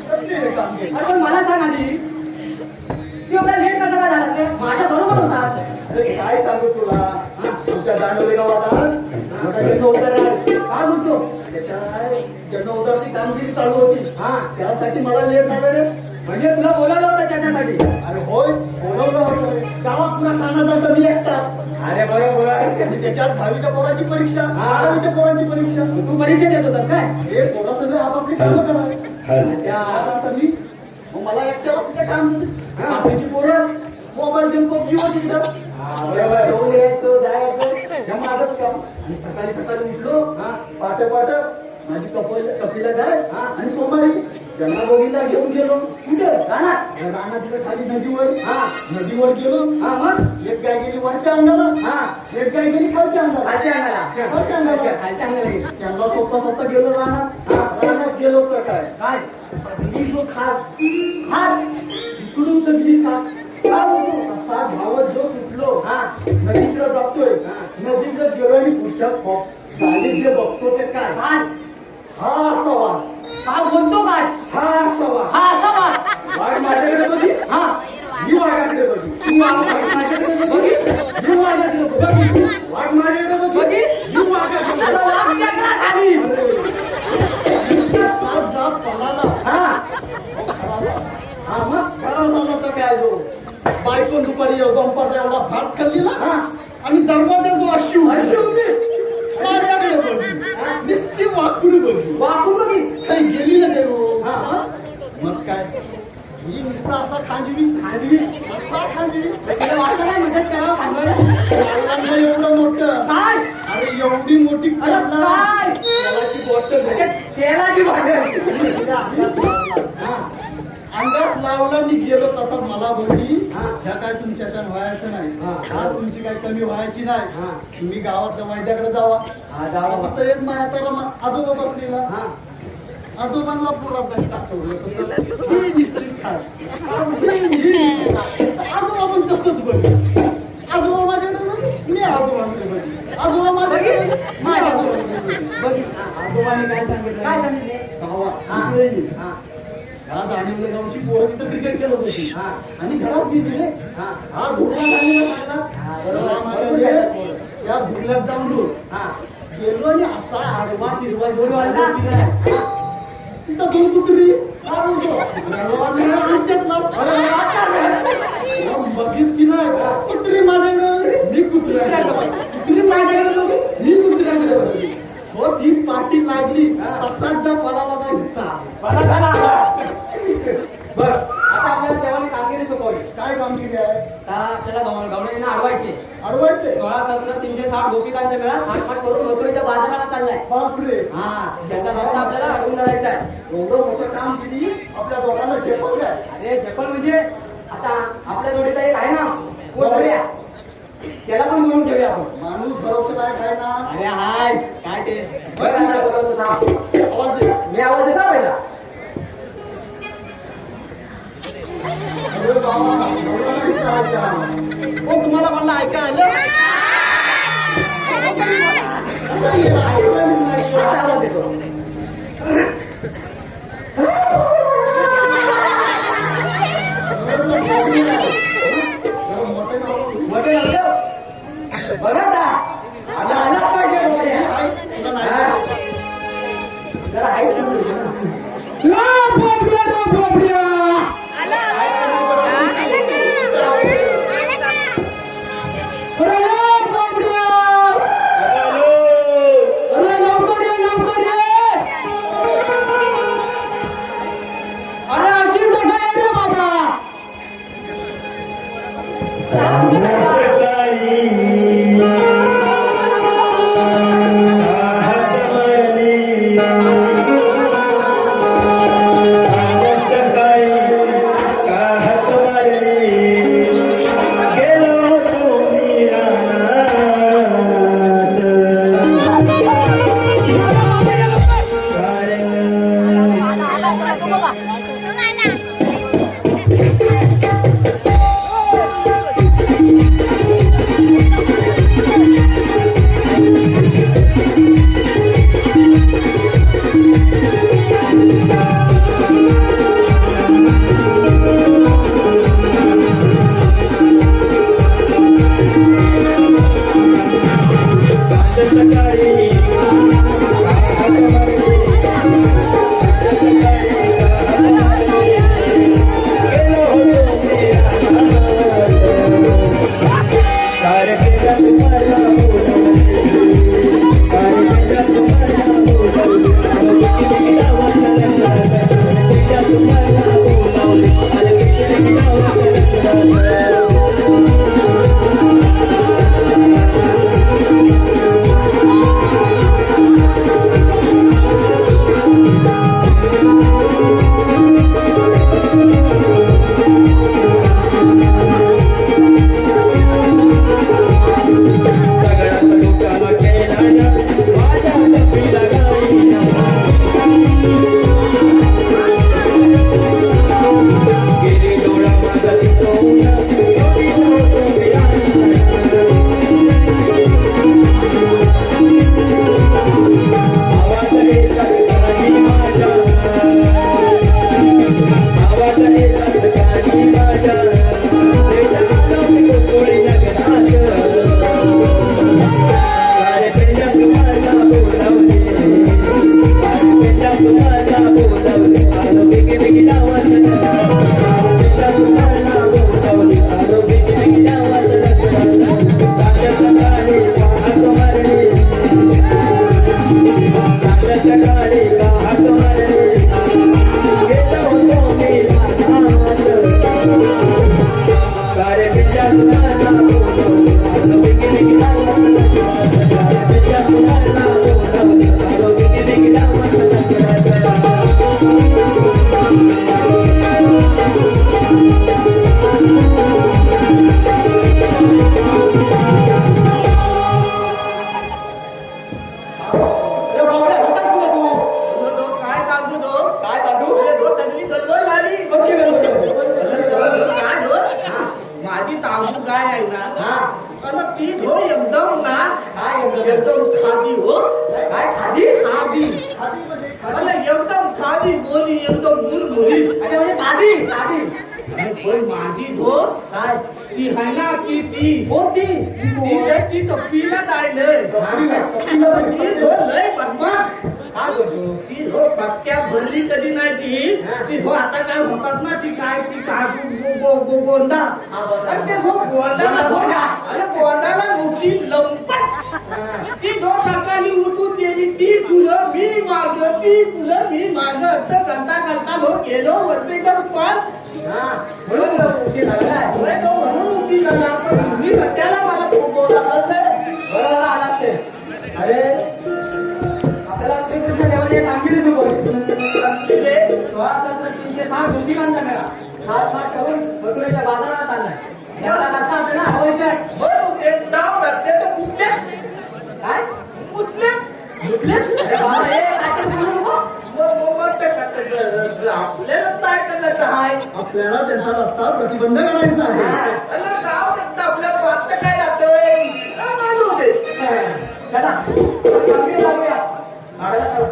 मला सांग आधी तू एवढा लेट कसा काय झाला रे? माझ्या बरोबर होता. अरे काय सांगू तुला तुमच्या दांडोली गावात काय बोलतो? जन्मोत्सवाची कामगिरी चालू होती. त्यासाठी मला लेट झालं रे. म्हणजे तुला बोलावलं होतं त्याच्यासाठी? अरे होय बोलवलं होतं. गावात पुन्हा सांगण्याचा मी एकटाच. अरे बरोबर. त्याच्यात 10वीच्या पोरांची परीक्षा 12वीच्या पोरांची परीक्षा. तू परीक्षा देत होतास काय? हे पोरा सगळे आपापली कामं करा. आता मी मला एकट्याला तिथे काम आपल्याची पोरं मोबाईल घेऊन पबजी वर शिकतात. घेऊन यायचं जायचं हे माझंच काम. सकाळी सकाळी उठलो पाठ माझी कपिला गाय आणि सोमवारी त्यांना दोघीला घेऊन गेलो. कुठे? राणा तिथे खाली नदीवर गेलो. मग एक गाय गेली वरच्या अंगाला एक गाय गेली खालच्या अंगाला. त्यांना स्वतः गेलो रानात गेलो तर काय जो खास इकडून सगळी खास असा धावत जो सुटलो नदीकडे जातोय. नदीकडे गेलो आणि पुढच्या चालीत जे बघतो ते काय हा असा वाघ. काय बोलतो? काय हा असा वाघ माझ्याकडे बघी मी वाघाकडे बघी तू माझ्याकडे बघी मी वाघाकडे बघी वाघ माझ्याकडे बघी मी वाघ जगदंबाचा एवढा भात खाल्लेला हा. आणि दरवाजाचा अशी अशी उभी. माझ्याकडे बघली नुसती वाकून बघली वाकून बघीस. काही गेली ना काही हो. हा. मग काय ही नुसता असा खांजवी खाजवी. असा खांजवी तुला वाटलं नाही मदत करावं खाजवायला? लागला एवढं मोठं काय? अरे एवढी मोठी अरे कडला. काय? तेलाची बॉटल अरे तेलाची बाटली. हा. अंदाज लावला मी गेलो तसा मला बोलली हा. ह्या काय तुमच्याच्या व्हायचं नाही हा. आज तुमची काही कमी व्हायची हा. नाही तुम्ही गावातल्या वैद्याकडे जावा हा, जावा. तिथं एक माझ्या आजोबा बसलेला हा. आजोबांना पुरात नाही टाकवलं तसं हे निश्चित खात. आजोबा पण तसंच बघ आजोबा माझ्याकडे बघ, मी आजोबांकडे बघ आजोबा माझ्याकडे बघ, मी आजोबांकडे बघ. बघ. आजोबाने काय सांगितलं काय सांगितले? भावा, हा. इकडे ये. हा. ह्या जाणीवल्या गावची पोरं तिथं क्रिकेट खेळत होती हा. आणि घरात गेली रे हा. हा धुरला झालेला सांगला या धुरल्यात जाऊन ढोल हा. गेलो आणि असा आडवा तिरवा बोलू आला? तिथं दोन कुत्री काय बोलतो मला वाटलं आमच्यात ना. बघित की नाही कुत्री माझ्याकडे मी कुत्र्याकडे कुत्री माझ्याकडे बघ, मी कुत्र्याकडे बघ. हो ती पाठी लागली तसाच जा पळाला नाही बरं झालं आता. बरं आता आपल्याला देवाने कामगिरी सोपवली. काय कामगिरी आहे का त्याला गवण्याने अडवायचे. अडवायचे 16,360 गोपिकांच्या मेळात आठपाठ करून मथुरेच्या बाजाराला चाललाय. बापरे हा त्याचा रस्ता आपल्याला अडवून धरायचा आहे. एवढं मोठं काम केली आपल्या दोघांना झेपवलं काय अरे झेपल म्हणजे आता आपल्या जोडीचा एक आहे ना कोटड्या, त्याला पण बोलून ठेवूया आपण. माणूस भरवतो काय काय ना अरे हाय काय ते बरं आता बोलवतो सांग. आवाज दे मी आवाज देतो पहिला. अरे बाबा, हो तुम्हाला म्हणलं ऐका आलं असं गेलं, ऐकलं नाही. आता आवाज देतो. मोठे झालं. बघा आता. आता आलाच पाहिजे मोठे. हा. जरा हाईट ठेवली. एकदम खादी हो. काय खादी खादी खादी म्हणजे खादी. मला एकदम खादी बोली एकदम मुरमुरी. अरे म्हणजे साधी साधी आणि पण माझी धो काय ती आहे ना ती कोणती ती तपशीला काढलंय. ती धो लय बदमाश. काय बोलतो ती धो पटक्या भरली कधी नाही ती धो आता काय होतात ना ती काय ती काजू गोंदा. आणि ते धो गोंदाला धो अरे गोंदाला नोकरी लंपट. ती धो काकानी उठून गेली ती फुलं मी माग ती फुलं मी माग असं करता धो गेलो वरती एकदम पण म्हणून उशीर लागलाय होय तो म्हणून उभी झाला. पण तुम्ही त्याला मला बोलावलं नाही. बरोबर आलात ते अरे आपल्याला श्रीकृष्ण देवाने एक कामगिरी शिकवली 16,306 गोपिकांचा मेळा 7 करून मथुरेच्या बाजारात आणलाय एवढा रस्ता आपल्याला हरवायचा आहे बरं ते नाव रस्ते तर कुठले काय कुठले कुठले अरे बाबा हे काय बोलू नको आपल्याला काय करायचं आहे. आपल्याला त्यांचा रस्ता प्रतिबंध करायचा आहे. अरे गाव रस्ता आपल्या वाटतं काय राहतंय मानू दे. चला कामगिरी लागूया. मागायला चला.